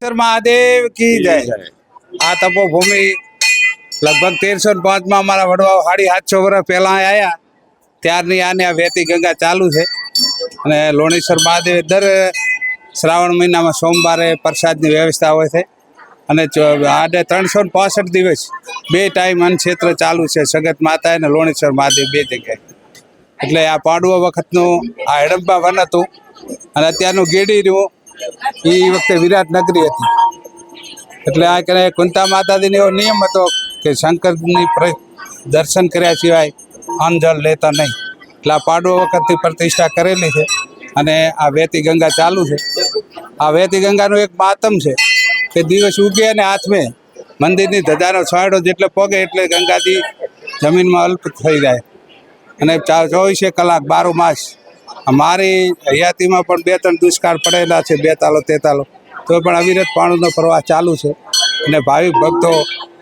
લોણેશ્વર મહાદેવ કી જય। આ તપોભૂમિ લગભગ 1305 અમારા વડવાઓ 750 વર્ષ પહેલા આવ્યા ત્યારની આને આ વહેતી ગંગા ચાલુ છે અને લોણેશ્વર મહાદેવ દર શ્રાવણ મહિનામાં સોમવારે પ્રસાદની વ્યવસ્થા હોય છે અને આડે 365 દિવસ 2 ટાઈમ અન્નક્ષેત્ર ચાલુ છે સગત માતા અને લોણેશ્વર મહાદેવ 2 જગ્યાએ। એટલે આ પાડવો વખતનું આ હડમ્બા વન હતું અને અત્યારનું ગેડી રહ્યું એ વખતે વિરાટ નગરી હતી। એટલે આ કરે કુંતા માતાજીનો એવો નિયમ હતો કે શંકરની દર્શન કર્યા સિવાય અન્ન જળ લેતા નહીં। એટલે આ પાડવો વખતથી પ્રતિષ્ઠા કરેલી છે અને આ વહેતી ગંગા ચાલુ છે। આ વહેતી ગંગાનું એક મહાત્મ છે કે દિવસ ઉગે અને હાથમે મંદિરની ધજાનો છાંયડો જેટલે પોગે એટલે ગંગાજી જમીનમાં અલ્પ થઈ જાય અને 24 કલાક 12 માસ। મારી હયાતીમાં પણ 2-3 દુષ્કાળ પડેલા છે 42-43 તો પણ અવિરત પાણીનો પ્રવાહ ચાલુ છે અને ભાવિક ભક્તો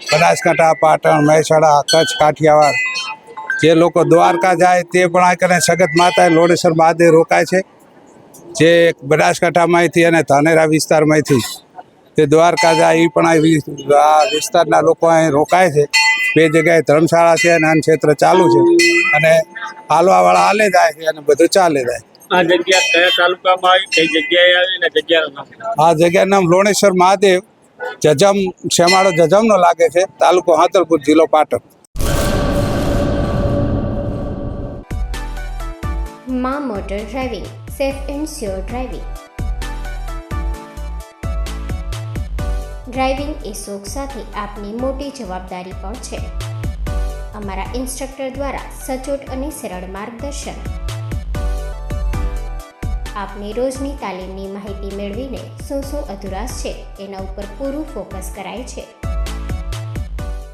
બનાસકાંઠા, પાટણ, મહેસાણા, કચ્છ, કાઠિયાવાડ જે લોકો દ્વારકા જાય તે પણ આ કરીને સગત માતા લોણેશ્વર મહાદેવ રોકાય છે। જે બનાસકાંઠામાંથી અને ધાનેરા વિસ્તારમાંથી તે દ્વારકા જાય એ પણ આ વિસ્તારના લોકો અહીં રોકાય છે। 2 જગ્યાએ ધર્મશાળા છે અને અન્નક્ષેત્ર ચાલુ છે અને હાલવાવાળા હાલે જાય છે અને બધું ચાલે જાય। આ જગ્યા કયા તાલુકામાં આવી, કઈ જગ્યાએ આવી ને જગ્યાનું નામ? આ જગ્યાનું નામ લોણેશ્વર મહાદેવ, જજમ શેમાળો જજમનો લાગે છે, તાલુકો હાતરપુર, જિલ્લો પાટણ। માં motor driving, safe and sure driving. Driving એ શોખ સાથે આપની મોટી જવાબદારી પણ છે। અમારા ઇન્સ્ટ્રક્ટર દ્વારા સચોટ અને સરળ માર્ગદર્શન। આપની રોજની તાલીમની માહિતી મેળવીને શું અધુરાશ છે એના ઉપર પૂરું ફોકસ કરાય છે।